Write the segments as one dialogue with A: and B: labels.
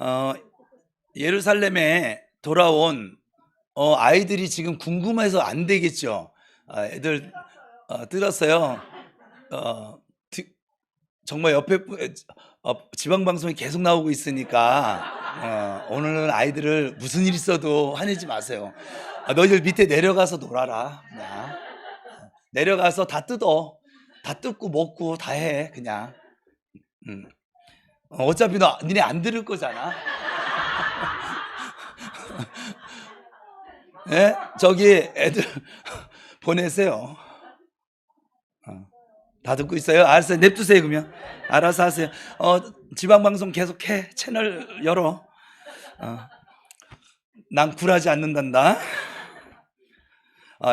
A: 어, 예루살렘에 돌아온 아이들이 지금 궁금해서 안 되겠죠. 애들 뜯었어요. 어, 디- 정말 옆에 지방 방송이 계속 나오고 있으니까 오늘은 아이들을 무슨 일 있어도 화내지 마세요. 너희들 밑에 내려가서 놀아라. 그냥 내려가서 다 뜯어, 다 뜯고 먹고 다 해. 그냥 어차피 니네 안 들을 거잖아. 예? 저기 애들 보내세요. 다 듣고 있어요? 알았어요. 냅두세요, 그러면. 알아서 하세요. 지방방송 계속해. 채널 열어. 난 굴하지 않는단다.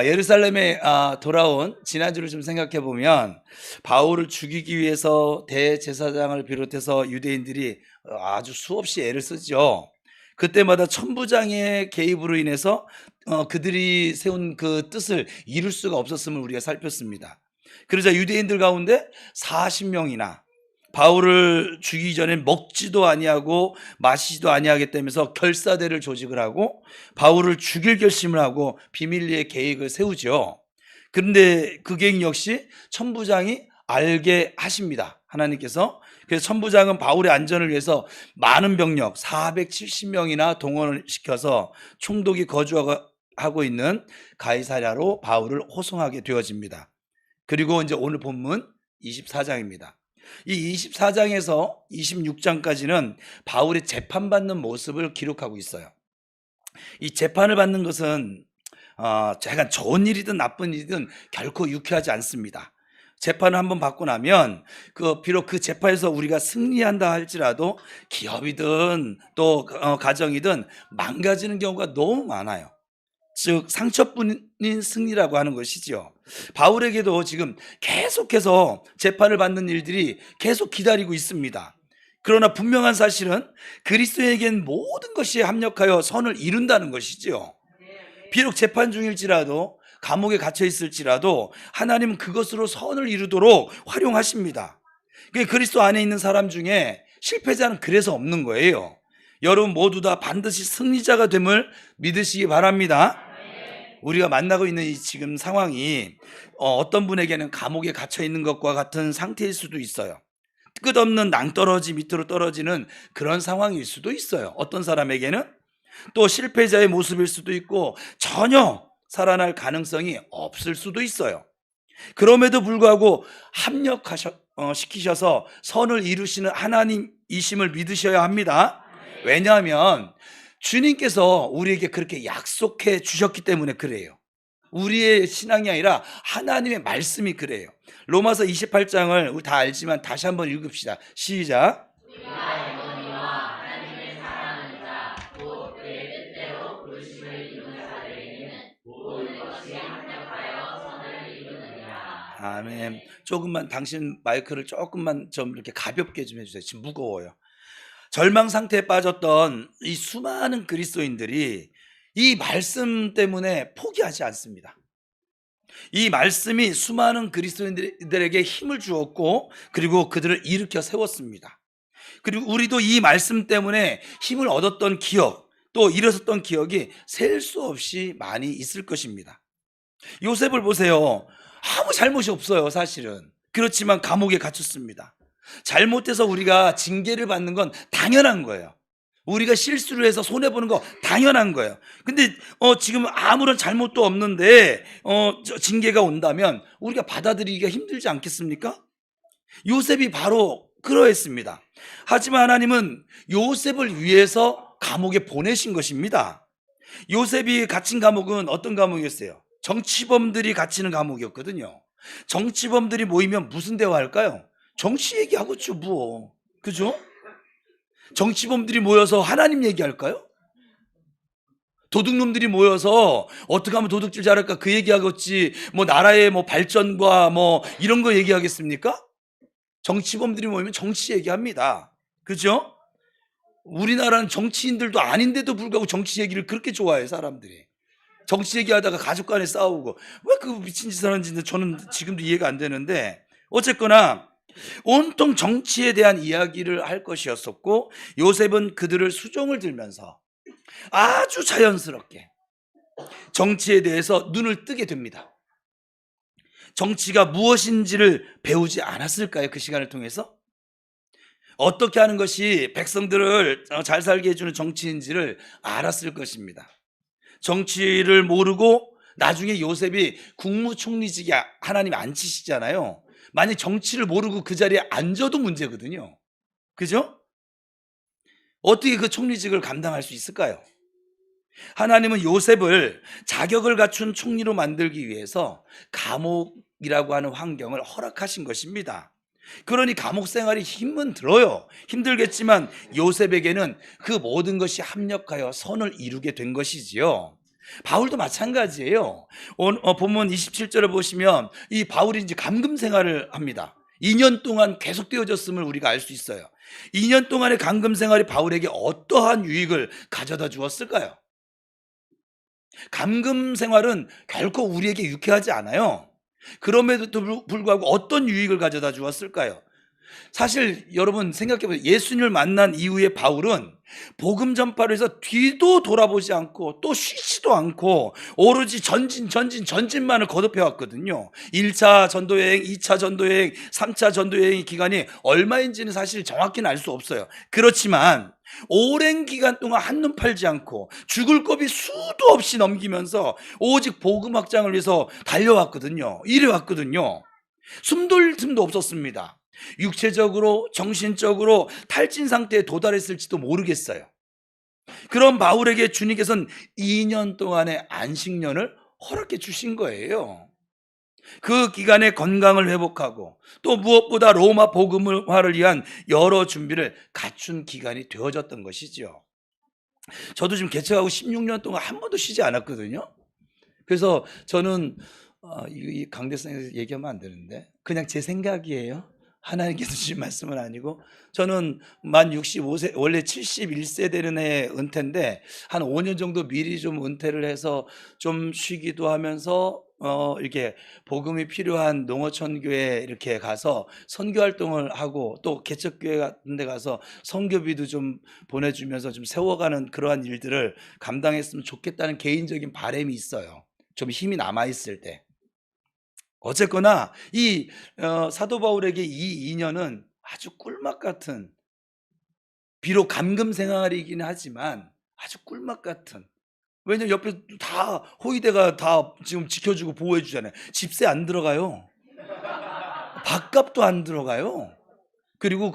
A: 예루살렘에 돌아온 지난주를 좀 생각해 보면 바울을 죽이기 위해서 대제사장을 비롯해서 유대인들이 아주 수없이 애를 쓰죠. 그때마다 천부장의 개입으로 인해서 그들이 세운 그 뜻을 이룰 수가 없었음을 우리가 살폈습니다. 그러자 유대인들 가운데 40명이나 바울을 죽이기 전에 먹지도 아니하고 마시지도 아니하겠다면서 결사대를 조직을 하고 바울을 죽일 결심을 하고 비밀리에 계획을 세우죠. 그런데 그 계획 역시 천부장이 알게 하십니다. 하나님께서. 그래서 천부장은 바울의 안전을 위해서 많은 병력 470명이나 동원을 시켜서 총독이 거주하고 있는 가이사랴로 바울을 호송하게 되어집니다. 그리고 이제 오늘 본문 24장입니다. 이 24장에서 26장까지는 바울의 재판받는 모습을 기록하고 있어요. 이 재판을 받는 것은 약간 좋은 일이든 나쁜 일이든 결코 유쾌하지 않습니다. 재판을 한번 받고 나면 비록 그 재판에서 우리가 승리한다 할지라도 기업이든 또 가정이든 망가지는 경우가 너무 많아요. 즉 상처뿐인 승리라고 하는 것이지요. 바울에게도 지금 계속해서 재판을 받는 일들이 계속 기다리고 있습니다. 그러나 분명한 사실은 그리스도에겐 모든 것이 합력하여 선을 이룬다는 것이지요. 비록 재판 중일지라도 감옥에 갇혀 있을지라도 하나님은 그것으로 선을 이루도록 활용하십니다. 그리스도 안에 있는 사람 중에 실패자는 그래서 없는 거예요. 여러분 모두 다 반드시 승리자가 됨을 믿으시기 바랍니다. 우리가 만나고 있는 이 지금 상황이 어떤 분에게는 감옥에 갇혀 있는 것과 같은 상태일 수도 있어요. 끝없는 낭떠러지 밑으로 떨어지는 그런 상황일 수도 있어요. 어떤 사람에게는 또 실패자의 모습일 수도 있고 전혀 살아날 가능성이 없을 수도 있어요. 그럼에도 불구하고 합력시키셔서 선을 이루시는 하나님이심을 믿으셔야 합니다. 왜냐하면 주님께서 우리에게 그렇게 약속해 주셨기 때문에 그래요. 우리의 신앙이 아니라 하나님의 말씀이 그래요. 로마서 28장을 우리 다 알지만 다시 한번 읽읍시다. 시작. 아멘. 조금만 당신 마이크를 조금만 좀 이렇게 가볍게 좀 해주세요. 지금 무거워요. 절망 상태에 빠졌던 이 수많은 그리스도인들이 이 말씀 때문에 포기하지 않습니다. 이 말씀이 수많은 그리스도인들에게 힘을 주었고 그리고 그들을 일으켜 세웠습니다. 그리고 우리도 이 말씀 때문에 힘을 얻었던 기억 또 일어섰던 기억이 셀 수 없이 많이 있을 것입니다. 요셉을 보세요. 아무 잘못이 없어요, 사실은. 그렇지만 감옥에 갇혔습니다. 잘못해서 우리가 징계를 받는 건 당연한 거예요. 우리가 실수를 해서 손해보는 거 당연한 거예요. 근데 지금 아무런 잘못도 없는데 징계가 온다면 우리가 받아들이기가 힘들지 않겠습니까? 요셉이 바로 그러했습니다. 하지만 하나님은 요셉을 위해서 감옥에 보내신 것입니다. 요셉이 갇힌 감옥은 어떤 감옥이었어요? 정치범들이 갇히는 감옥이었거든요. 정치범들이 모이면 무슨 대화할까요? 정치 얘기하겠죠, 뭐. 그죠? 정치범들이 모여서 하나님 얘기할까요? 도둑놈들이 모여서 어떻게 하면 도둑질 잘할까 그 얘기하겠지, 뭐 나라의 뭐 발전과 뭐 이런 거 얘기하겠습니까? 정치범들이 모이면 정치 얘기합니다. 그죠? 우리나라는 정치인들도 아닌데도 불구하고 정치 얘기를 그렇게 좋아해요, 사람들이. 정치 얘기하다가 가족 간에 싸우고 왜 그 미친 짓을 하는지 저는 지금도 이해가 안 되는데 어쨌거나 온통 정치에 대한 이야기를 할 것이었었고, 요셉은 그들을 수종을 들면서 아주 자연스럽게 정치에 대해서 눈을 뜨게 됩니다. 정치가 무엇인지를 배우지 않았을까요? 그 시간을 통해서? 어떻게 하는 것이 백성들을 잘 살게 해주는 정치인지를 알았을 것입니다. 정치를 모르고 나중에 요셉이 국무총리직에 하나님이 앉히시잖아요. 만약 정치를 모르고 그 자리에 앉아도 문제거든요. 그죠? 어떻게 그 총리직을 감당할 수 있을까요? 하나님은 요셉을 자격을 갖춘 총리로 만들기 위해서 감옥이라고 하는 환경을 허락하신 것입니다. 그러니 감옥 생활이 힘은 들어요. 힘들겠지만 요셉에게는 그 모든 것이 합력하여 선을 이루게 된 것이지요. 바울도 마찬가지예요. 본문 27절을 보시면 이 바울이 이제 감금 생활을 합니다. 2년 동안 계속되어졌음을 우리가 알 수 있어요. 2년 동안의 감금 생활이 바울에게 어떠한 유익을 가져다 주었을까요? 감금 생활은 결코 우리에게 유쾌하지 않아요. 그럼에도 불구하고 어떤 유익을 가져다 주었을까요? 사실 여러분 생각해보세요. 예수님을 만난 이후에 바울은 복음 전파를 해서 뒤도 돌아보지 않고 또 쉬지도 않고 오로지 전진만을 거듭해 왔거든요. 1차 전도여행, 2차 전도여행, 3차 전도여행 기간이 얼마인지는 사실 정확히는 알 수 없어요. 그렇지만 오랜 기간 동안 한눈 팔지 않고 죽을 고비 수도 없이 넘기면서 오직 복음 확장을 위해서 달려왔거든요. 이래왔거든요. 숨돌 틈도 없었습니다. 육체적으로 정신적으로 탈진 상태에 도달했을지도 모르겠어요. 그런 바울에게 주님께서는 2년 동안의 안식년을 허락해 주신 거예요. 그 기간에 건강을 회복하고 또 무엇보다 로마 복음화를 위한 여러 준비를 갖춘 기간이 되어졌던 것이죠. 저도 지금 개척하고 16년 동안 한 번도 쉬지 않았거든요. 그래서 저는 이 강대상에서 얘기하면 안 되는데 그냥 제 생각이에요. 하나님께서 주신 말씀은 아니고, 저는 만 65세, 원래 71세 되는 해 은퇴인데 한 5년 정도 미리 좀 은퇴를 해서 좀 쉬기도 하면서 이렇게 복음이 필요한 농어촌 교회 이렇게 가서 선교 활동을 하고 또 개척교회 같은 데 가서 선교비도 좀 보내주면서 좀 세워가는 그러한 일들을 감당했으면 좋겠다는 개인적인 바람이 있어요. 좀 힘이 남아있을 때. 어쨌거나 이 사도 바울에게 이 2년은 아주 꿀맛 같은, 비록 감금 생활이긴 하지만 아주 꿀맛 같은, 왜냐면 옆에 다 호위대가 다 지금 지켜주고 보호해 주잖아요. 집세 안 들어가요. 밥값도 안 들어가요. 그리고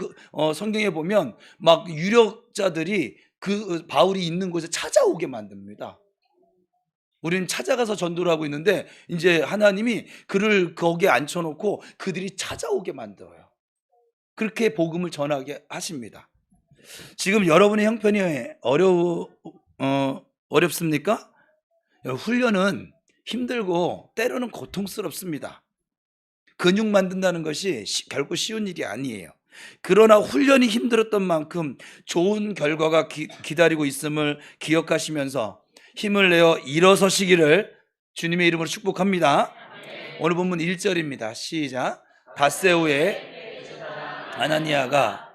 A: 성경에 보면 막 유력자들이 그 바울이 있는 곳에 찾아오게 만듭니다. 우리는 찾아가서 전도를 하고 있는데 이제 하나님이 그를 거기에 앉혀놓고 그들이 찾아오게 만들어요. 그렇게 복음을 전하게 하십니다. 지금 여러분의 형편이 어렵습니까? 훈련은 힘들고 때로는 고통스럽습니다. 근육 만든다는 것이 결코 쉬운 일이 아니에요. 그러나 훈련이 힘들었던 만큼 좋은 결과가 기다리고 있음을 기억하시면서 힘을 내어 일어서시기를 주님의 이름으로 축복합니다. 오늘 본문 1절입니다. 시작. 닷새 후에 아나니아가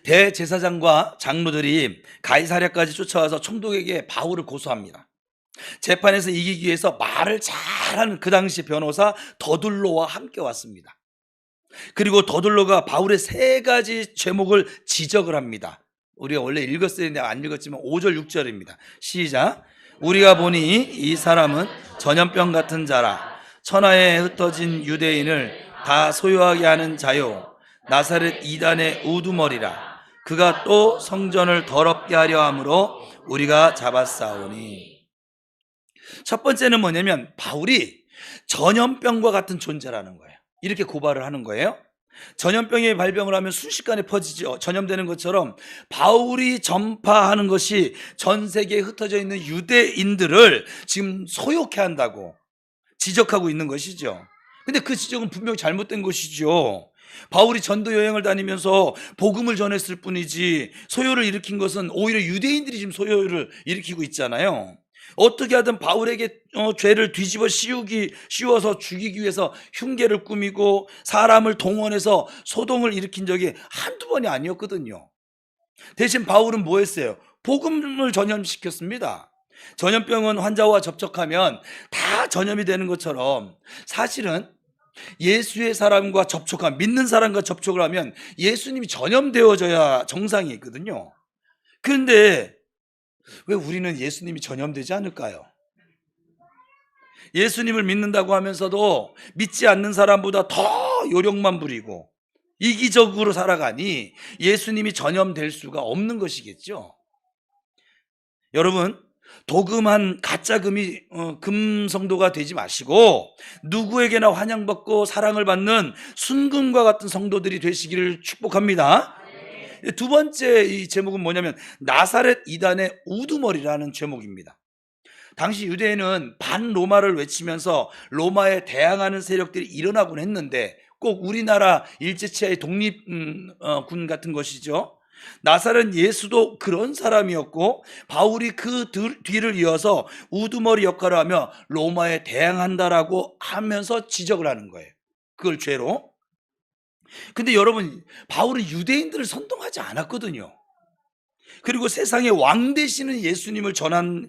A: 대제사장과 장로들이 가이사랴까지 쫓아와서 총독에게 바울을 고소합니다. 재판에서 이기기 위해서 말을 잘하는 그 당시 변호사 더둘로와 함께 왔습니다. 그리고 더둘로가 바울의 3가지 죄목을 지적을 합니다. 우리가 원래 읽었어야 했는데 안 읽었지만 5절 6절입니다. 시작. 우리가 보니 이 사람은 전염병 같은 자라. 천하에 흩어진 유대인을 다 소유하게 하는 자요, 나사렛 이단의 우두머리라. 그가 또 성전을 더럽게 하려 함으로 우리가 잡았사오니. 첫 번째는 뭐냐면 바울이 전염병과 같은 존재라는 거예요. 이렇게 고발을 하는 거예요. 전염병이 발병을 하면 순식간에 퍼지죠. 전염되는 것처럼 바울이 전파하는 것이 전 세계에 흩어져 있는 유대인들을 지금 소욕해 한다고 지적하고 있는 것이죠. 근데 그 지적은 분명히 잘못된 것이죠. 바울이 전도 여행을 다니면서 복음을 전했을 뿐이지 소요를 일으킨 것은 오히려 유대인들이 지금 소요를 일으키고 있잖아요. 어떻게 하든 바울에게 죄를 뒤집어 씌워서 죽이기 위해서 흉계를 꾸미고 사람을 동원해서 소동을 일으킨 적이 한두 번이 아니었거든요. 대신 바울은 뭐 했어요? 복음을 전염시켰습니다. 전염병은 환자와 접촉하면 다 전염이 되는 것처럼 사실은 예수의 사람과 접촉한, 믿는 사람과 접촉을 하면 예수님이 전염되어져야 정상이 있거든요. 그런데 왜 우리는 예수님이 전염되지 않을까요? 예수님을 믿는다고 하면서도 믿지 않는 사람보다 더 요령만 부리고 이기적으로 살아가니 예수님이 전염될 수가 없는 것이겠죠. 여러분, 도금한 가짜 금성도가 되지 마시고 누구에게나 환영받고 사랑을 받는 순금과 같은 성도들이 되시기를 축복합니다. 두 번째 이 제목은 뭐냐면 나사렛 이단의 우두머리라는 제목입니다. 당시 유대인은 반로마를 외치면서 로마에 대항하는 세력들이 일어나곤 했는데 꼭 우리나라 일제치하의 독립군 같은 것이죠. 나사렛 예수도 그런 사람이었고 바울이 그 뒤를 이어서 우두머리 역할을 하며 로마에 대항한다라고 하면서 지적을 하는 거예요. 그걸 죄로. 근데 여러분, 바울은 유대인들을 선동하지 않았거든요. 그리고 세상의 왕 되시는 예수님을 전하는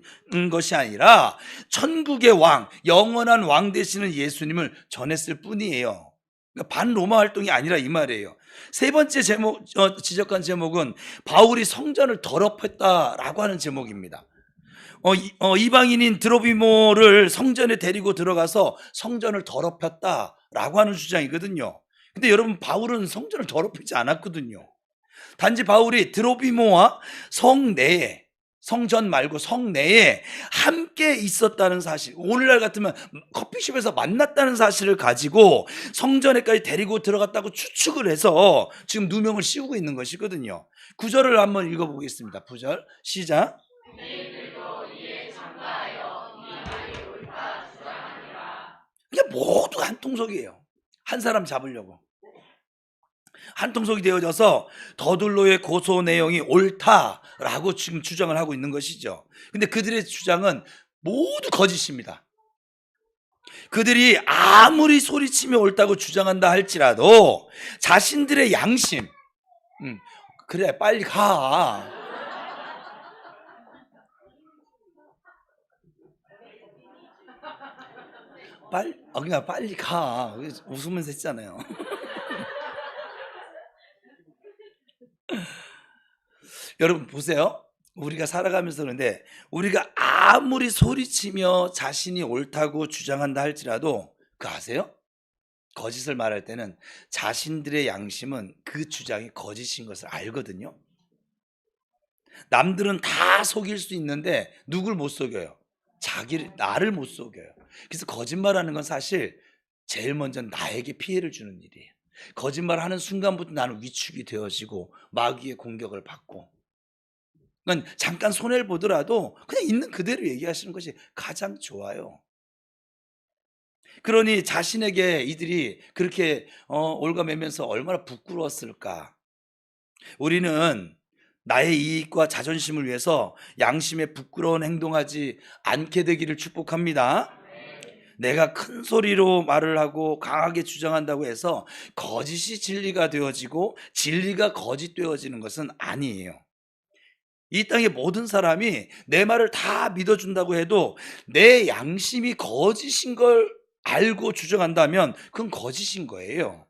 A: 것이 아니라 천국의 왕, 영원한 왕 되시는 예수님을 전했을 뿐이에요. 그러니까 반로마 활동이 아니라 이 말이에요. 세 번째 지적한 제목은 바울이 성전을 더럽혔다라고 하는 제목입니다. 이방인인 드로비모를 성전에 데리고 들어가서 성전을 더럽혔다라고 하는 주장이거든요. 근데 여러분, 바울은 성전을 더럽히지 않았거든요. 단지 바울이 드로비모와 성내에, 성전 말고 성내에 함께 있었다는 사실, 오늘날 같으면 커피숍에서 만났다는 사실을 가지고 성전에까지 데리고 들어갔다고 추측을 해서 지금 누명을 씌우고 있는 것이거든요. 구절을 한번 읽어보겠습니다. 9절 시작. 이게 모두 한 통속이에요. 한 사람 잡으려고. 한 통속이 되어져서 더둘로의 고소 내용이 옳다라고 지금 주장을 하고 있는 것이죠. 근데 그들의 주장은 모두 거짓입니다. 그들이 아무리 소리치며 옳다고 주장한다 할지라도 자신들의 양심, 그래 빨리 가, 그냥 빨리 가, 웃으면서 했잖아요. 여러분 보세요. 우리가 살아가면서 그런데 우리가 아무리 소리치며 자신이 옳다고 주장한다 할지라도 그거 아세요? 거짓을 말할 때는 자신들의 양심은 그 주장이 거짓인 것을 알거든요. 남들은 다 속일 수 있는데 누굴 못 속여요? 나를 못 속여요. 그래서 거짓말하는 건 사실 제일 먼저 나에게 피해를 주는 일이에요. 거짓말하는 순간부터 나는 위축이 되어지고 마귀의 공격을 받고, 그러니까 잠깐 손해를 보더라도 그냥 있는 그대로 얘기하시는 것이 가장 좋아요. 그러니 자신에게 이들이 그렇게 올가매면서 얼마나 부끄러웠을까. 우리는 나의 이익과 자존심을 위해서 양심에 부끄러운 행동하지 않게 되기를 축복합니다. 내가 큰 소리로 말을 하고 강하게 주장한다고 해서 거짓이 진리가 되어지고 진리가 거짓 되어지는 것은 아니에요. 이 땅의 모든 사람이 내 말을 다 믿어준다고 해도 내 양심이 거짓인 걸 알고 주장한다면 그건 거짓인 거예요.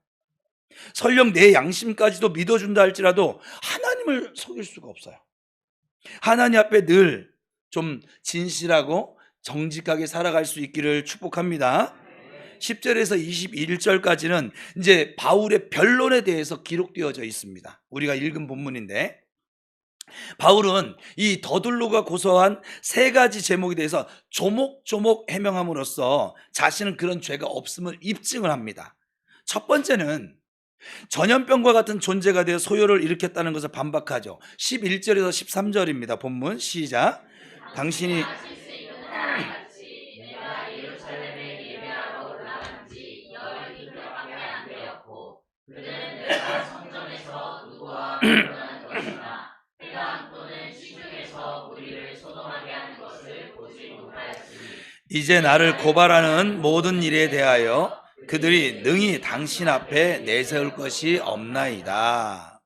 A: 설령 내 양심까지도 믿어준다 할지라도 하나님을 속일 수가 없어요. 하나님 앞에 늘 좀 진실하고 정직하게 살아갈 수 있기를 축복합니다. 10절에서 21절까지는 이제 바울의 변론에 대해서 기록되어져 있습니다. 우리가 읽은 본문인데, 바울은 이 더둘로가 고소한 세 가지 제목에 대해서 조목조목 해명함으로써 자신은 그런 죄가 없음을 입증을 합니다. 첫 번째는 전염병과 같은 존재가 되어 소요를 일으켰다는 것을 반박하죠. 11절에서 13절입니다. 본문 시작. 당신이 이제 나를 고발하는 모든 일에 대하여 그들이 능히 당신 앞에 내세울 것이 없나이다.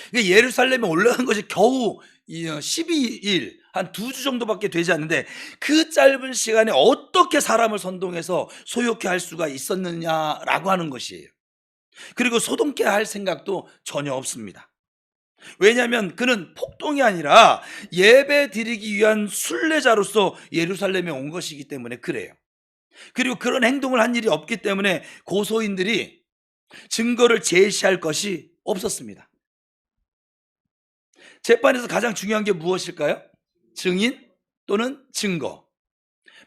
A: 그러니까 예루살렘에 올라간 것이 겨우 12일, 한 2주 정도밖에 되지 않는데 그 짧은 시간에 어떻게 사람을 선동해서 소욕케 할 수가 있었느냐라고 하는 것이에요. 그리고 소동케 할 생각도 전혀 없습니다. 왜냐하면 그는 폭동이 아니라 예배 드리기 위한 순례자로서 예루살렘에 온 것이기 때문에 그래요. 그리고 그런 행동을 한 일이 없기 때문에 고소인들이 증거를 제시할 것이 없었습니다. 재판에서 가장 중요한 게 무엇일까요? 증인 또는 증거.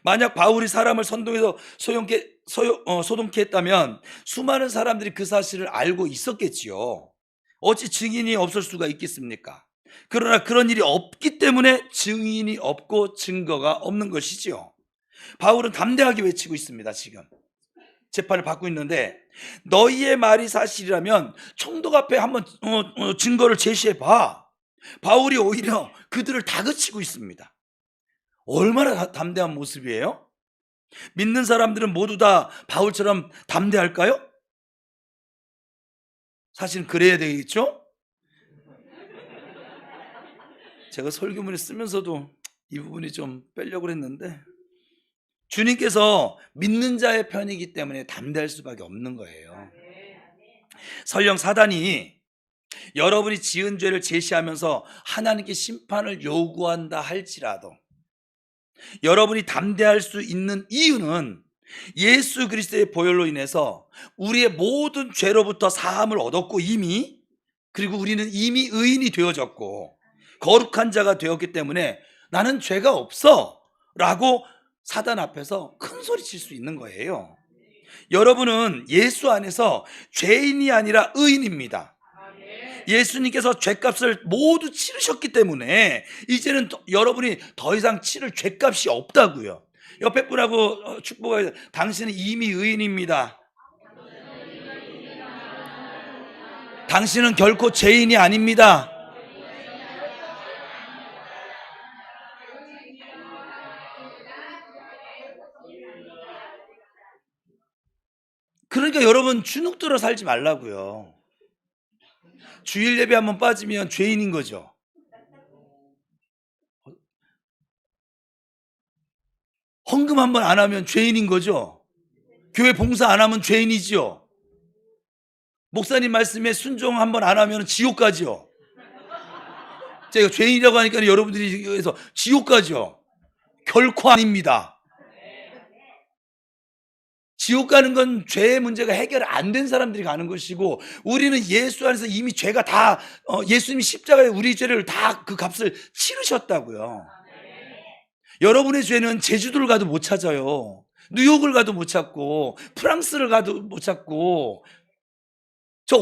A: 만약 바울이 사람을 선동해서 소동케 했다면 수많은 사람들이 그 사실을 알고 있었겠지요. 어찌 증인이 없을 수가 있겠습니까? 그러나 그런 일이 없기 때문에 증인이 없고 증거가 없는 것이지요. 바울은 담대하게 외치고 있습니다. 지금 재판을 받고 있는데, 너희의 말이 사실이라면 총독 앞에 한번 증거를 제시해 봐. 바울이 오히려 그들을 다그치고 있습니다. 얼마나 담대한 모습이에요? 믿는 사람들은 모두 다 바울처럼 담대할까요? 사실 그래야 되겠죠? 제가 설교문을 쓰면서도 이 부분이 좀 빼려고 했는데, 주님께서 믿는 자의 편이기 때문에 담대할 수밖에 없는 거예요. 설령 사단이 여러분이 지은 죄를 제시하면서 하나님께 심판을 요구한다 할지라도 여러분이 담대할 수 있는 이유는 예수 그리스도의 보혈로 인해서 우리의 모든 죄로부터 사함을 얻었고, 그리고 우리는 이미 의인이 되어졌고 거룩한 자가 되었기 때문에 나는 죄가 없어 라고 사단 앞에서 큰 소리 칠 수 있는 거예요. 여러분은 예수 안에서 죄인이 아니라 의인입니다. 예수님께서 죄값을 모두 치르셨기 때문에 이제는 여러분이 더 이상 치를 죄값이 없다고요. 옆에 분하고 축복하세요. 당신은 이미 의인입니다. 당신은 결코 죄인이 아닙니다. 그러니까 여러분 주눅들어 살지 말라고요. 주일 예배 한번 빠지면 죄인인 거죠. 헌금 한번 안 하면 죄인인 거죠. 교회 봉사 안 하면 죄인이지요. 목사님 말씀에 순종 한번 안 하면 지옥 가죠. 제가 죄인이라고 하니까 여러분들이 그래서 지옥 가죠. 결코 아닙니다. 지옥 가는 건 죄의 문제가 해결 안 된 사람들이 가는 것이고, 우리는 예수 안에서 이미 죄가 다 예수님이 십자가에 우리 죄를 다 그 값을 치르셨다고요. 여러분의 죄는 제주도를 가도 못 찾아요. 뉴욕을 가도 못 찾고 프랑스를 가도 못 찾고 저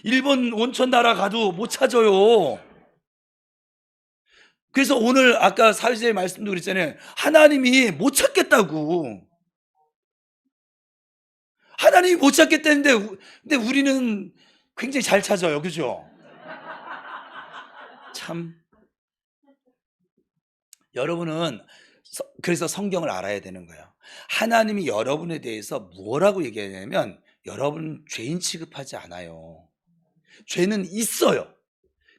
A: 일본 온천 나라 가도 못 찾아요. 그래서 오늘 아까 사회자의 말씀도 그랬잖아요. 하나님이 못 찾겠다고. 하나님이 못 찾겠다는데 근데 우리는 굉장히 잘 찾아요. 그죠? 참, 여러분은 그래서 성경을 알아야 되는 거예요. 하나님이 여러분에 대해서 뭐라고 얘기하냐면 여러분 죄인 취급하지 않아요. 죄는 있어요.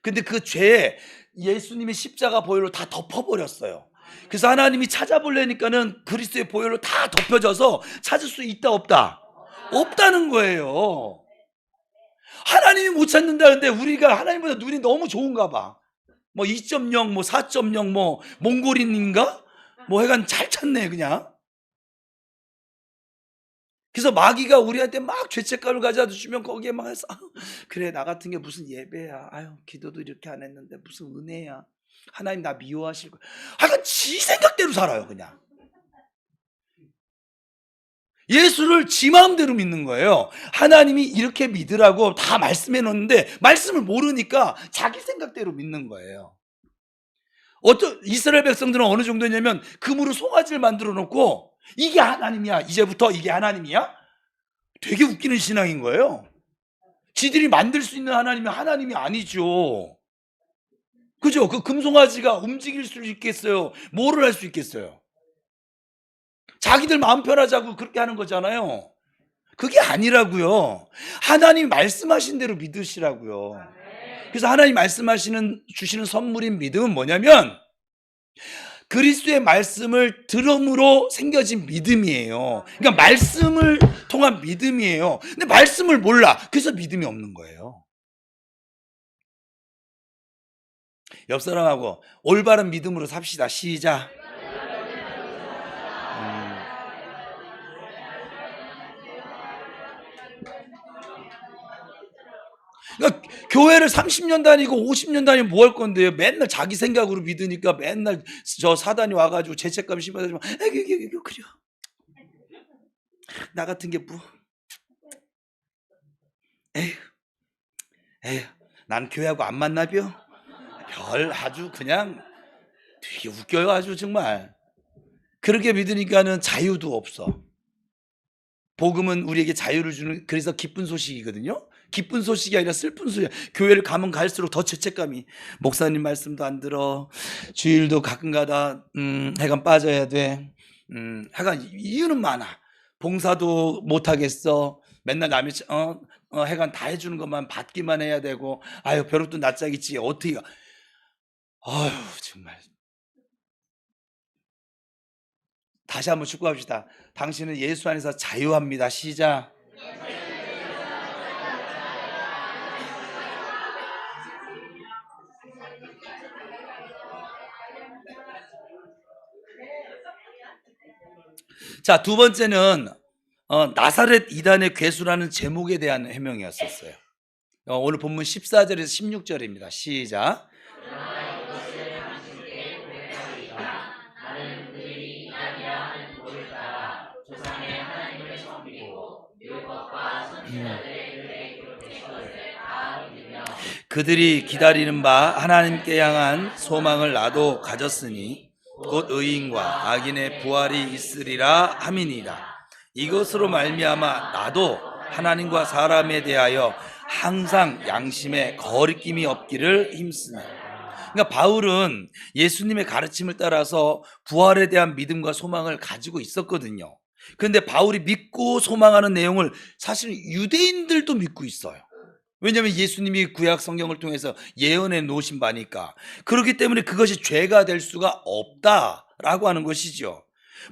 A: 근데 그 죄에 예수님의 십자가 보혈로 다 덮어버렸어요. 그래서 하나님이 찾아보려니까는 그리스도의 보혈로 다 덮여져서 찾을 수 있다 없다? 없다는 거예요. 하나님이 못 찾는다는데 우리가 하나님보다 눈이 너무 좋은가 봐. 뭐 2.0, 뭐 4.0, 뭐 몽골인인가? 뭐 해간 잘 찾네 그냥. 그래서 마귀가 우리한테 막 죄책감을 가져다 주면 거기에 막 해서 그래 나 같은 게 무슨 예배야. 아유 기도도 이렇게 안 했는데 무슨 은혜야. 하나님 나 미워하실 거야. 하여간 지 생각대로 살아요 그냥. 예수를 지 마음대로 믿는 거예요. 하나님이 이렇게 믿으라고 다 말씀해 놓는데 말씀을 모르니까 자기 생각대로 믿는 거예요. 이스라엘 백성들은 어느 정도냐면 금으로 송아지를 만들어 놓고 이게 하나님이야. 이제부터 이게 하나님이야? 되게 웃기는 신앙인 거예요. 지들이 만들 수 있는 하나님이 하나님이 아니죠. 그죠? 그 금송아지가 움직일 수 있겠어요? 뭐를 할 수 있겠어요? 자기들 마음 편하자고 그렇게 하는 거잖아요. 그게 아니라고요. 하나님 말씀하신 대로 믿으시라고요. 그래서 하나님 주시는 선물인 믿음은 뭐냐면 그리스도의 말씀을 들음으로 생겨진 믿음이에요. 그러니까 말씀을 통한 믿음이에요. 근데 말씀을 몰라. 그래서 믿음이 없는 거예요. 옆 사람하고 올바른 믿음으로 삽시다. 시작. 그러니까 교회를 30년 다니고 50년 다니면 뭐 할 건데요? 맨날 자기 생각으로 믿으니까 맨날 저 사단이 와가지고 죄책감 심어가지고 그래. 나 같은 게 뭐? 에휴, 난 교회하고 안 만나벼? 아주 그냥 되게 웃겨요. 아주 정말. 그렇게 믿으니까는 자유도 없어. 복음은 우리에게 자유를 주는, 그래서 기쁜 소식이거든요. 기쁜 소식이 아니라 슬픈 소식이야. 교회를 가면 갈수록 더 죄책감이, 목사님 말씀도 안 들어, 주일도 가끔가다 하여간 빠져야 돼. 하여간 이유는 많아. 봉사도 못 하겠어. 맨날 남이 하여간 다 해주는 것만 받기만 해야 되고, 아유 벼룩도 낯짝이지 어떻게. 아유 정말. 다시 한번 축구합시다. 당신은 예수 안에서 자유합니다. 시작. 자, 두 번째는 나사렛 이단의 괴수라는 제목에 대한 해명이었었어요. 오늘 본문 14절에서 16절입니다. 시작. 그들이 기다리는 바 하나님께 향한 소망을 나도 가졌으니 곧 의인과 악인의 부활이 있으리라 함이니라. 이것으로 말미암아 나도 하나님과 사람에 대하여 항상 양심에 거리낌이 없기를 힘쓰네. 그러니까 바울은 예수님의 가르침을 따라서 부활에 대한 믿음과 소망을 가지고 있었거든요. 그런데 바울이 믿고 소망하는 내용을 사실 유대인들도 믿고 있어요. 왜냐하면 예수님이 구약 성경을 통해서 예언해 놓으신 바니까. 그렇기 때문에 그것이 죄가 될 수가 없다라고 하는 것이죠.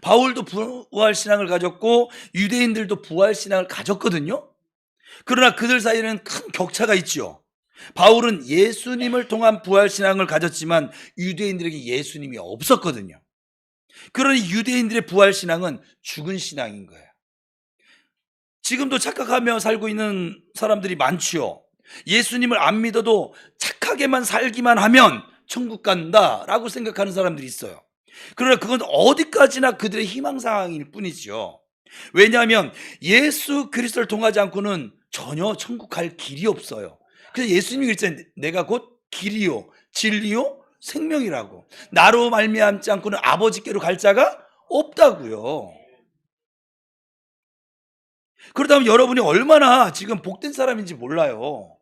A: 바울도 부활신앙을 가졌고 유대인들도 부활신앙을 가졌거든요. 그러나 그들 사이에는 큰 격차가 있죠. 바울은 예수님을 통한 부활신앙을 가졌지만 유대인들에게 예수님이 없었거든요. 그러니 유대인들의 부활신앙은 죽은 신앙인 거예요. 지금도 착각하며 살고 있는 사람들이 많지요. 예수님을 안 믿어도 착하게만 살기만 하면 천국 간다라고 생각하는 사람들이 있어요. 그러나 그건 어디까지나 그들의 희망사항일 뿐이죠. 왜냐하면 예수 그리스도를 통하지 않고는 전혀 천국 갈 길이 없어요. 그래서 예수님이 그랬잖아요. 내가 곧 길이요 진리요 생명이라고. 나로 말미암지 않고는 아버지께로 갈 자가 없다고요. 그렇다면 여러분이 얼마나 지금 복된 사람인지 몰라요.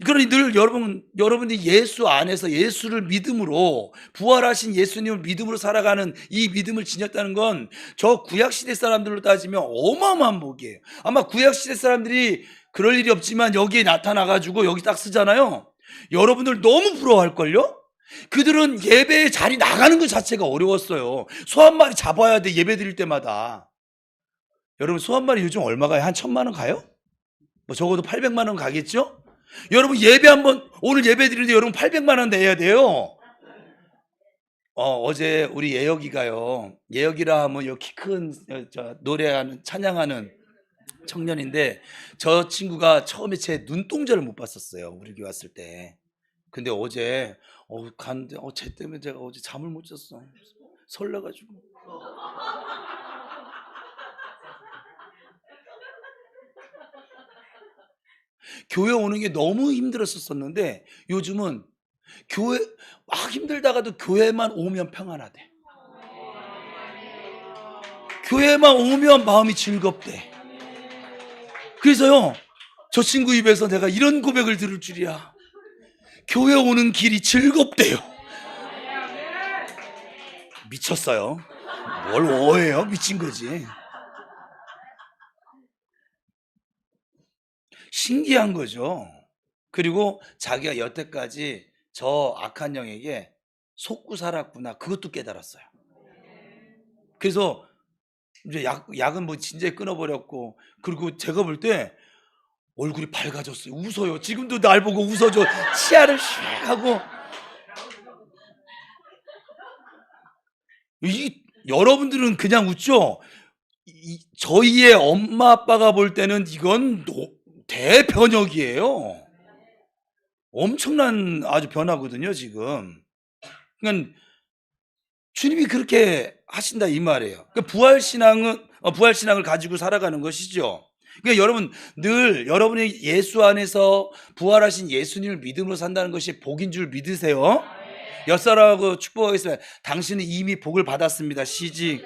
A: 그러니 늘 여러분이 예수 안에서 예수를 믿음으로, 부활하신 예수님을 믿음으로 살아가는 이 믿음을 지녔다는 건 저 구약시대 사람들로 따지면 어마어마한 복이에요. 아마 구약시대 사람들이 그럴 일이 없지만 여기에 나타나가지고 여기 딱 쓰잖아요. 여러분들 너무 부러워할걸요? 그들은 예배에 자리 나가는 것 자체가 어려웠어요. 소 한 마리 잡아야 돼, 예배 드릴 때마다. 여러분 소 한 마리 요즘 얼마 가요? 한 1,000만 원 가요? 뭐 적어도 800만 원 가겠죠? 여러분 예배 오늘 예배 드리는데 여러분 800만 원 내야 돼요. 어제 우리 예혁이가요. 예혁이라 하면 요 키 큰 노래하는 찬양하는 청년인데 저 친구가 처음에 제 눈동자를 못 봤었어요. 우리 교회 왔을 때. 근데 어제 갔는데 쟤 때문에 제가 어제 잠을 못 잤어. 설레가지고. 교회 오는 게 너무 힘들었었는데 요즘은 교회 막 힘들다가도 교회만 오면 평안하대. 교회만 오면 마음이 즐겁대. 그래서요, 저 친구 입에서 내가 이런 고백을 들을 줄이야. 교회 오는 길이 즐겁대요. 미쳤어요. 뭘 오해요? 미친 거지. 신기한 거죠. 그리고 자기가 여태까지 저 악한 영에게 속고 살았구나. 그것도 깨달았어요. 그래서 이제 약은 뭐 진작에 끊어버렸고, 그리고 제가 볼 때 얼굴이 밝아졌어요. 웃어요. 지금도 날 보고 웃어줘. 치아를 씩 하고. 여러분들은 그냥 웃죠? 저희의 엄마 아빠가 볼 때는 이건 대변혁이에요. 엄청난 아주 변화거든요, 지금. 그러니까 주님이 그렇게 하신다 이 말이에요. 그러니까 부활 신앙을 가지고 살아가는 것이죠. 그러니까 여러분 늘 여러분이 예수 안에서 부활하신 예수님을 믿음으로 산다는 것이 복인 줄 믿으세요. 옆사람하고 축복하겠습니다. 당신은 이미 복을 받았습니다. 시작.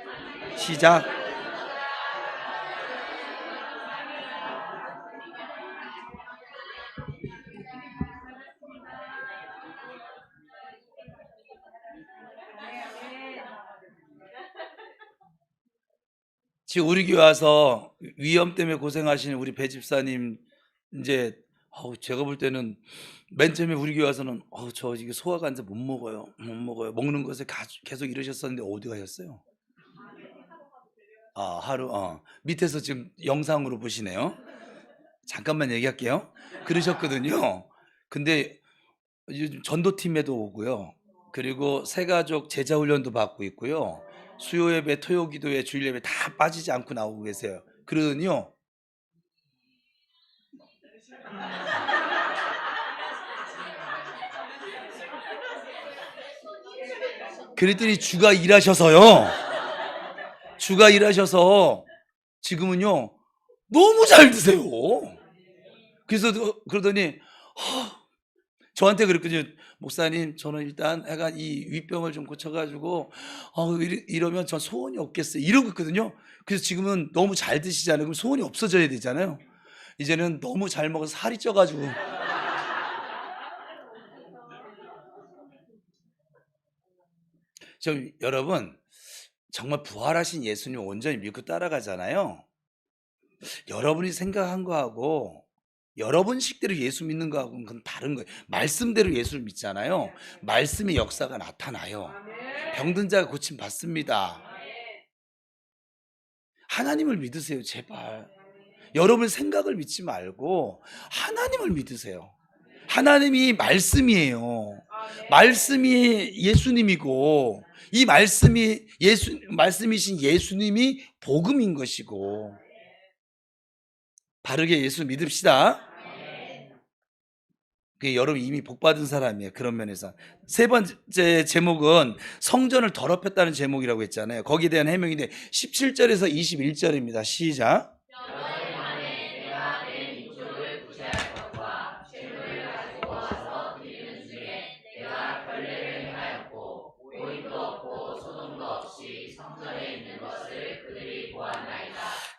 A: 지금 우리 교회 와서 위염 때문에 고생하시는 우리 배 집사님, 이제 제가 볼 때는 맨 처음에 우리 교회 와서는 저 이게 소화가 안 돼서 못 먹어요. 먹는 것에 계속 이러셨었는데 어디 가셨어요? 하루 밑에서 지금 영상으로 보시네요. 잠깐만 얘기할게요. 그러셨거든요. 근데 요즘 전도팀에도 오고요. 그리고 새가족 제자훈련도 받고 있고요. 수요예배, 토요기도회, 주일예배 다 빠지지 않고 나오고 계세요. 그러더니요, 그랬더니 주가 일하셔서 지금은요 너무 잘 드세요. 그래서 그러더니 저한테 그랬거든요. 목사님, 저는 일단 애가 이 위병을 좀 고쳐가지고 이러면 전 소원이 없겠어요. 이러고 있거든요. 그래서 지금은 너무 잘 드시잖아요. 그럼 소원이 없어져야 되잖아요. 이제는 너무 잘 먹어서 살이 쪄가지고. 여러분 정말 부활하신 예수님 온전히 믿고 따라가잖아요. 여러분이 생각한 거하고 여러분 식대로 예수 믿는 거하고는 그건 다른 거예요. 말씀대로 예수를 믿잖아요. 말씀의 역사가 나타나요. 병든 자가 고침 받습니다. 하나님을 믿으세요, 제발. 여러분 생각을 믿지 말고 하나님을 믿으세요. 하나님이 말씀이에요. 말씀이 예수님이고, 이 말씀이신 예수님이 복음인 것이고, 바르게 예수 믿읍시다. 여러분 이미 복 받은 사람이에요. 그런 면에서. 세 번째 제목은 성전을 더럽혔다는 제목이라고 했잖아요. 거기에 대한 해명인데 17절에서 21절입니다. 시작.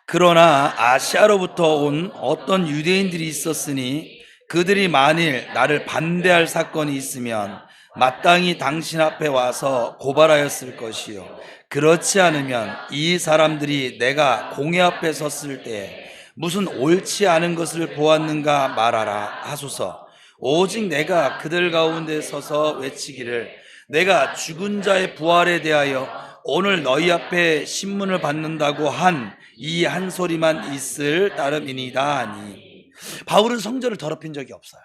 A: 그러나 아시아로부터 온 어떤 유대인들이 있었으니 그들이 만일 나를 반대할 사건이 있으면 마땅히 당신 앞에 와서 고발하였을 것이요, 그렇지 않으면 이 사람들이 내가 공회 앞에 섰을 때 무슨 옳지 않은 것을 보았는가 말하라 하소서. 오직 내가 그들 가운데 서서 외치기를, 내가 죽은 자의 부활에 대하여 오늘 너희 앞에 신문을 받는다고 한 이 한 소리만 있을 따름이니다 하니. 바울은 성전을 더럽힌 적이 없어요.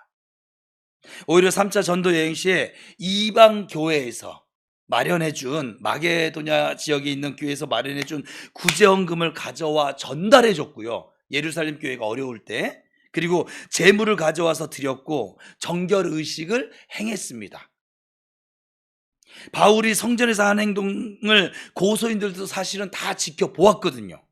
A: 오히려 3차 전도 여행 시에 이방 교회에서 마련해준, 마게도냐 지역에 있는 교회에서 마련해준 구제헌금을 가져와 전달해줬고요. 예루살렘 교회가 어려울 때. 그리고 재물을 가져와서 드렸고 정결의식을 행했습니다. 바울이 성전에서 한 행동을 고소인들도 사실은 다 지켜보았거든요.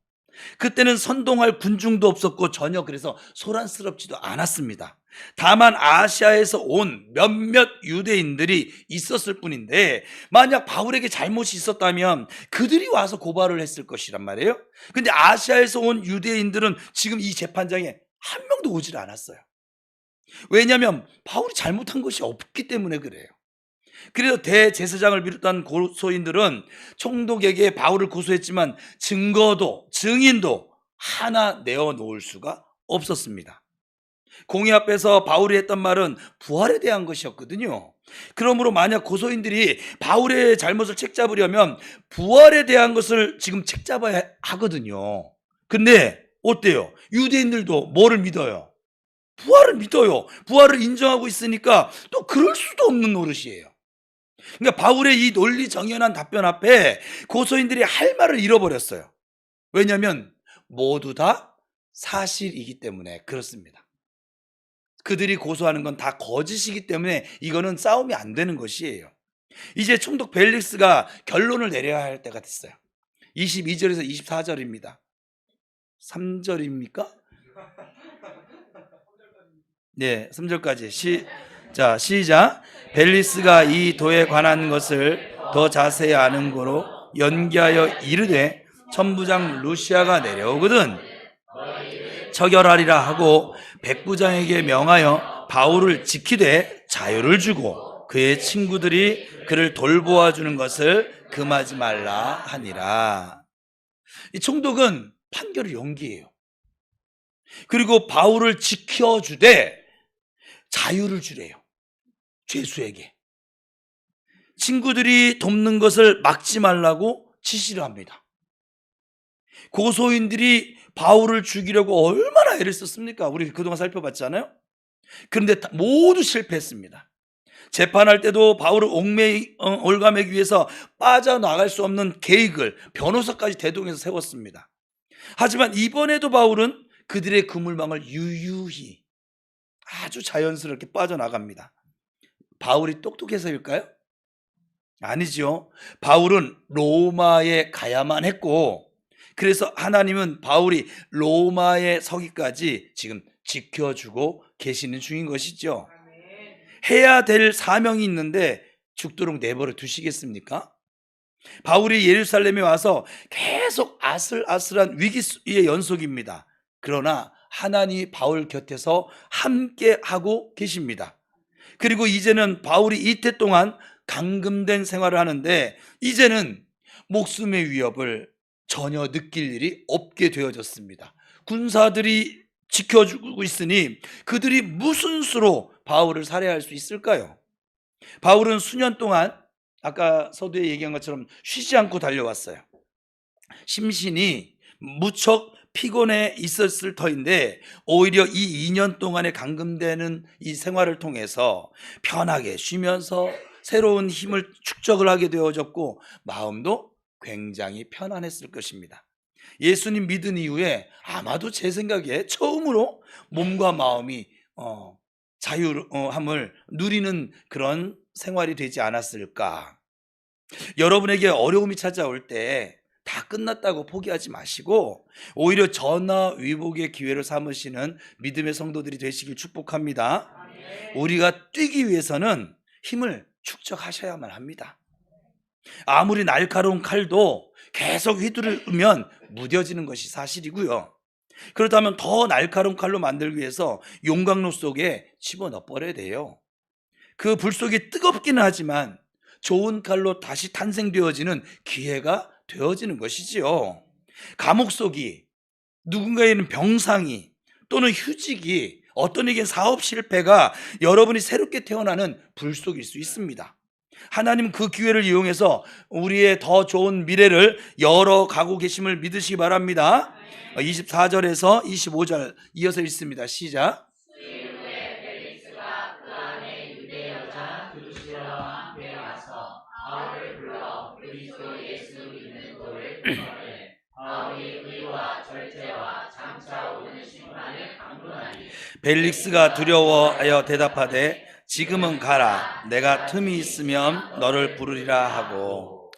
A: 그때는 선동할 군중도 없었고 전혀 그래서 소란스럽지도 않았습니다. 다만 아시아에서 온 몇몇 유대인들이 있었을 뿐인데, 만약 바울에게 잘못이 있었다면 그들이 와서 고발을 했을 것이란 말이에요. 근데 아시아에서 온 유대인들은 지금 이 재판장에 한 명도 오질 않았어요. 왜냐하면 바울이 잘못한 것이 없기 때문에 그래요. 그래서 대제사장을 비롯한 고소인들은 총독에게 바울을 고소했지만 증거도 증인도 하나 내어놓을 수가 없었습니다. 공의 앞에서 바울이 했던 말은 부활에 대한 것이었거든요. 그러므로 만약 고소인들이 바울의 잘못을 책잡으려면 부활에 대한 것을 지금 책잡아야 하거든요. 근데 어때요? 유대인들도 뭐를 믿어요? 부활을 믿어요. 부활을 인정하고 있으니까 또 그럴 수도 없는 노릇이에요. 그러니까 바울의 이 논리 정연한 답변 앞에 고소인들이 할 말을 잃어버렸어요. 왜냐하면 모두 다 사실이기 때문에 그렇습니다. 그들이 고소하는 건 다 거짓이기 때문에 이거는 싸움이 안 되는 것이에요. 이제 총독 벨릭스가 결론을 내려야 할 때가 됐어요. 22절에서 24절입니다. 3절입니까? 네, 3절까지. 시작. 벨리스가 이 도에 관한 것을 더 자세히 아는 거로 연기하여 이르되 천부장 루시아가 내려오거든 처결하리라 하고 백부장에게 명하여 바울을 지키되 자유를 주고 그의 친구들이 그를 돌보아 주는 것을 금하지 말라 하니라. 이 총독은 판결을 연기해요. 그리고 바울을 지켜주되 자유를 주래요. 죄수에게. 친구들이 돕는 것을 막지 말라고 지시를 합니다. 고소인들이 바울을 죽이려고 얼마나 애를 썼습니까? 우리 그동안 살펴봤잖아요. 그런데 모두 실패했습니다. 재판할 때도 바울을 올가매기 위해서 빠져나갈 수 없는 계획을 변호사까지 대동해서 세웠습니다. 하지만 이번에도 바울은 그들의 그물망을 유유히 아주 자연스럽게 빠져나갑니다. 바울이 똑똑해서일까요? 아니죠. 바울은 로마에 가야만 했고, 그래서 하나님은 바울이 로마에 서기까지 지금 지켜주고 계시는 중인 것이죠. 해야 될 사명이 있는데 죽도록 내버려 두시겠습니까? 바울이 예루살렘에 와서 계속 아슬아슬한 위기의 연속입니다. 그러나 하나님이 바울 곁에서 함께 하고 계십니다. 그리고 이제는 바울이 이태 동안 감금된 생활을 하는데 이제는 목숨의 위협을 전혀 느낄 일이 없게 되어졌습니다. 군사들이 지켜주고 있으니 그들이 무슨 수로 바울을 살해할 수 있을까요? 바울은 수년 동안 아까 서두에 얘기한 것처럼 쉬지 않고 달려왔어요. 심신이 무척 피곤해 있었을 터인데 오히려 이 2년 동안의 감금되는 이 생활을 통해서 편하게 쉬면서 새로운 힘을 축적을 하게 되어졌고 마음도 굉장히 편안했을 것입니다. 예수님 믿은 이후에 아마도 제 생각에 처음으로 몸과 마음이 자유함을 누리는 그런 생활이 되지 않았을까. 여러분에게 어려움이 찾아올 때 다 끝났다고 포기하지 마시고 오히려 전화위복의 기회를 삼으시는 믿음의 성도들이 되시길 축복합니다. 우리가 뛰기 위해서는 힘을 축적하셔야만 합니다. 아무리 날카로운 칼도 계속 휘두르면 무뎌지는 것이 사실이고요. 그렇다면 더 날카로운 칼로 만들기 위해서 용광로 속에 집어넣어 버려야 돼요. 그 불 속이 뜨겁기는 하지만 좋은 칼로 다시 탄생되어지는 기회가 되어지는 것이지요. 감옥 속이, 누군가에는 병상이, 또는 휴직이, 어떤 에겐 사업 실패가 여러분이 새롭게 태어나는 불 속일 수 있습니다. 하나님은 그 기회를 이용해서 우리의 더 좋은 미래를 열어가고 계심을 믿으시기 바랍니다. 24절에서 25절 이어서 읽습니다. 시작. 벨릭스가 두려워하여 대답하되 지금은 가라. 내가 틈이 있으면 너를 부르리라 하고.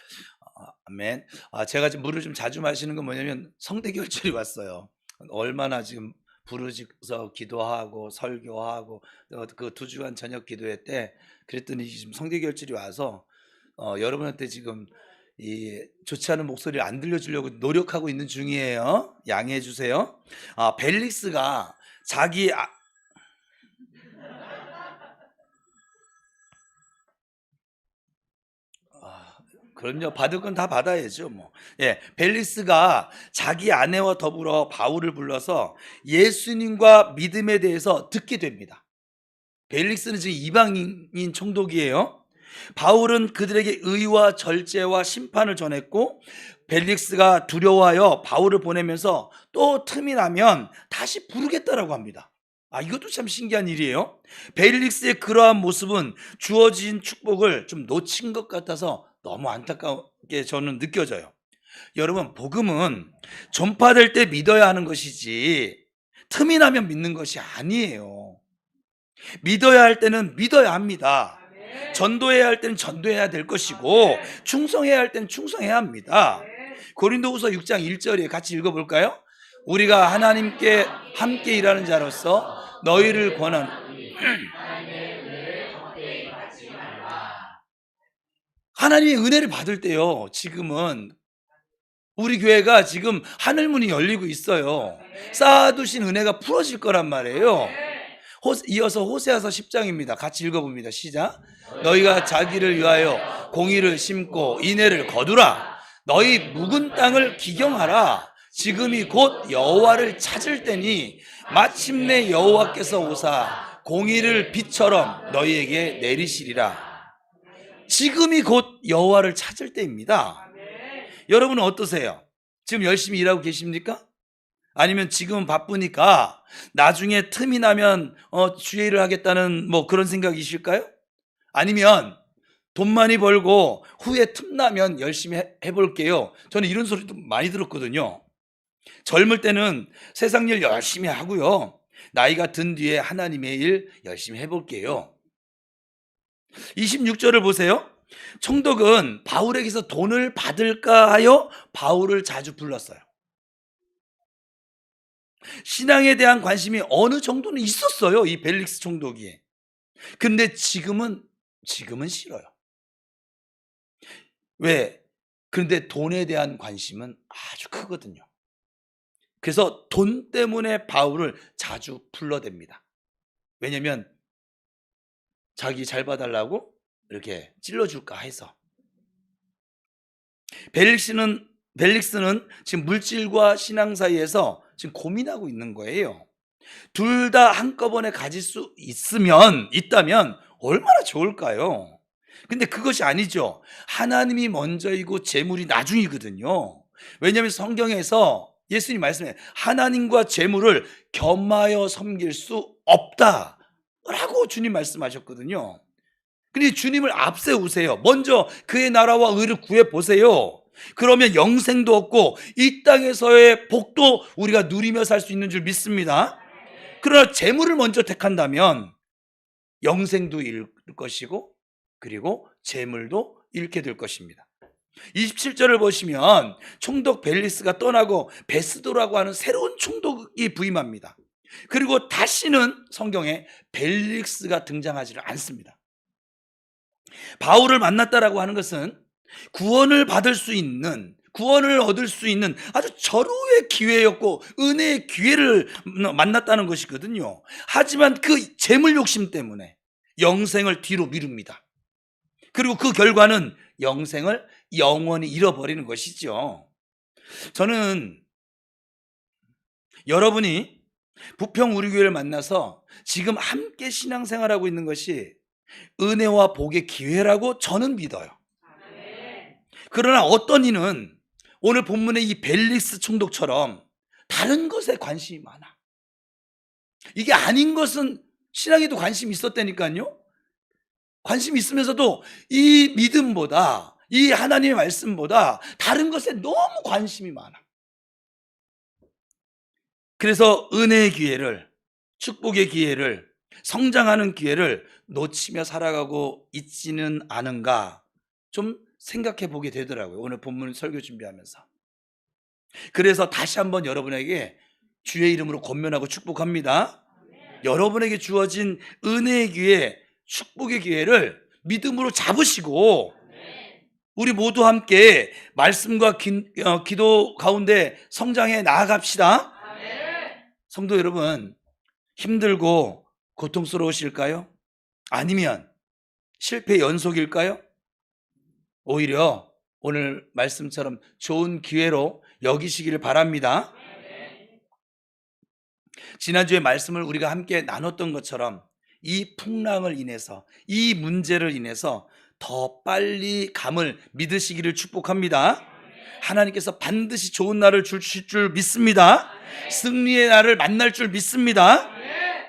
A: 아멘. 제가 지금 물을 좀 자주 마시는 건 뭐냐면 성대결절이 왔어요. 얼마나 지금 부르짖어서 기도하고 설교하고 그 2주간 저녁 기도회 때 그랬더니 지금 성대결절이 와서 여러분한테 지금 이 좋지 않은 목소리를 안 들려주려고 노력하고 있는 중이에요. 양해해 주세요. 벨릭스가 자기 그럼요. 받을 건 다 받아야죠, 뭐. 예, 벨릭스가 자기 아내와 더불어 바울을 불러서 예수님과 믿음에 대해서 듣게 됩니다. 벨릭스는 지금 이방인 총독이에요. 바울은 그들에게 의와 절제와 심판을 전했고, 벨릭스가 두려워하여 바울을 보내면서 또 틈이 나면 다시 부르겠다라고 합니다. 이것도 참 신기한 일이에요. 벨릭스의 그러한 모습은 주어진 축복을 좀 놓친 것 같아서 너무 안타깝게 저는 느껴져요. 여러분, 복음은 전파될 때 믿어야 하는 것이지 틈이 나면 믿는 것이 아니에요. 믿어야 할 때는 믿어야 합니다. 전도해야 할 때는 전도해야 될 것이고, 충성해야 할 때는 충성해야 합니다. 고린도후서 6장 1절에 같이 읽어볼까요? 우리가 하나님께 함께 일하는 자로서 너희를 권하노니 하나님의 은혜를 받을 때요, 지금은 우리 교회가 지금 하늘문이 열리고 있어요. 쌓아두신 은혜가 풀어질 거란 말이에요. 이어서 호세아서 10장입니다. 같이 읽어봅니다. 시작. 너희가 자기를 위하여 공의를 심고 인애를 거두라. 너희 묵은 땅을 기경하라. 지금이 곧 여호와를 찾을 때니 마침내 여호와께서 오사 공의를 비처럼 너희에게 내리시리라. 지금이 곧 여호와를 찾을 때입니다. 여러분은 어떠세요? 지금 열심히 일하고 계십니까? 아니면 지금은 바쁘니까 나중에 틈이 나면 주의 일을 하겠다는 뭐 그런 생각이실까요? 아니면 돈 많이 벌고 후에 틈나면 열심히 해볼게요. 저는 이런 소리도 많이 들었거든요. 젊을 때는 세상 일 열심히 하고요, 나이가 든 뒤에 하나님의 일 열심히 해볼게요. 26절을 보세요. 총독은 바울에게서 돈을 받을까 하여 바울을 자주 불렀어요. 신앙에 대한 관심이 어느 정도는 있었어요, 이 벨릭스 총독이. 근데 지금은 싫어요. 왜? 그런데 돈에 대한 관심은 아주 크거든요. 그래서 돈 때문에 바울을 자주 불러댑니다. 왜냐면 자기 잘 봐달라고 이렇게 찔러줄까 해서. 벨릭스는 지금 물질과 신앙 사이에서 지금 고민하고 있는 거예요. 둘 다 한꺼번에 가질 수 있다면 얼마나 좋을까요? 근데 그것이 아니죠. 하나님이 먼저이고 재물이 나중이거든요. 왜냐하면 성경에서 예수님 말씀에 하나님과 재물을 겸하여 섬길 수 없다라고 주님 말씀하셨거든요. 근데 주님을 앞세우세요. 먼저 그의 나라와 의를 구해보세요. 그러면 영생도 얻고 이 땅에서의 복도 우리가 누리며 살 수 있는 줄 믿습니다. 그러나 재물을 먼저 택한다면 영생도 잃을 것이고, 그리고 재물도 잃게 될 것입니다. 27절을 보시면 총독 벨리스가 떠나고 베스도라고 하는 새로운 총독이 부임합니다. 그리고 다시는 성경에 벨릭스가 등장하지를 않습니다. 바울을 만났다라고 하는 것은 구원을 얻을 수 있는 아주 절호의 기회였고 은혜의 기회를 만났다는 것이거든요. 하지만 그 재물 욕심 때문에 영생을 뒤로 미룹니다. 그리고 그 결과는 영생을 영원히 잃어버리는 것이죠. 저는 여러분이 부평 우리 교회를 만나서 지금 함께 신앙생활하고 있는 것이 은혜와 복의 기회라고 저는 믿어요. 그러나 어떤 이는 오늘 본문의 이 벨릭스 총독처럼 다른 것에 관심이 많아. 이게 아닌 것은 신앙에도 관심이 있었다니까요. 관심이 있으면서도 이 믿음보다, 이 하나님의 말씀보다 다른 것에 너무 관심이 많아. 그래서 은혜의 기회를, 축복의 기회를, 성장하는 기회를 놓치며 살아가고 있지는 않은가 좀 생각해 보게 되더라고요, 오늘 본문 설교 준비하면서. 그래서 다시 한번 여러분에게 주의 이름으로 권면하고 축복합니다. 여러분에게 주어진 은혜의 기회, 축복의 기회를 믿음으로 잡으시고 우리 모두 함께 말씀과 기도 가운데 성장해 나아갑시다. 성도 여러분, 힘들고 고통스러우실까요? 아니면 실패 연속일까요? 오히려 오늘 말씀처럼 좋은 기회로 여기시기를 바랍니다. 지난주에 말씀을 우리가 함께 나눴던 것처럼 이 풍랑을 인해서, 이 문제를 인해서 더 빨리 감을 믿으시기를 축복합니다. 하나님께서 반드시 좋은 날을 주실 줄 믿습니다. 승리의 날을 만날 줄 믿습니다.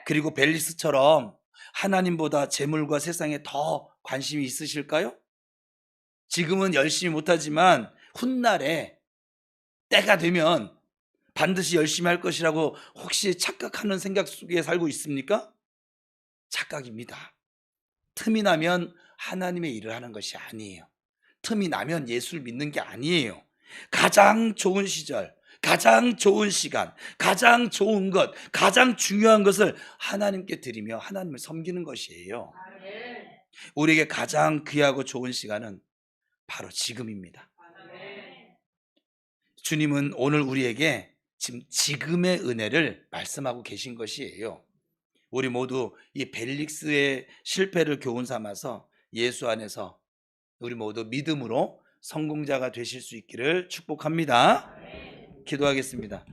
A: 그리고 벨리스처럼 하나님보다 재물과 세상에 더 관심이 있으실까요? 지금은 열심히 못하지만 훗날에 때가 되면 반드시 열심히 할 것이라고 혹시 착각하는 생각 속에 살고 있습니까? 착각입니다. 틈이 나면 하나님의 일을 하는 것이 아니에요. 틈이 나면 예수를 믿는 게 아니에요. 가장 좋은 시절, 가장 좋은 시간, 가장 좋은 것, 가장 중요한 것을 하나님께 드리며 하나님을 섬기는 것이에요. 우리에게 가장 귀하고 좋은 시간은 바로 지금입니다. 주님은 오늘 우리에게 지금의 은혜를 말씀하고 계신 것이에요. 우리 모두 이 벨릭스의 실패를 교훈 삼아서 예수 안에서 우리 모두 믿음으로 성공자가 되실 수 있기를 축복합니다. 기도하겠습니다.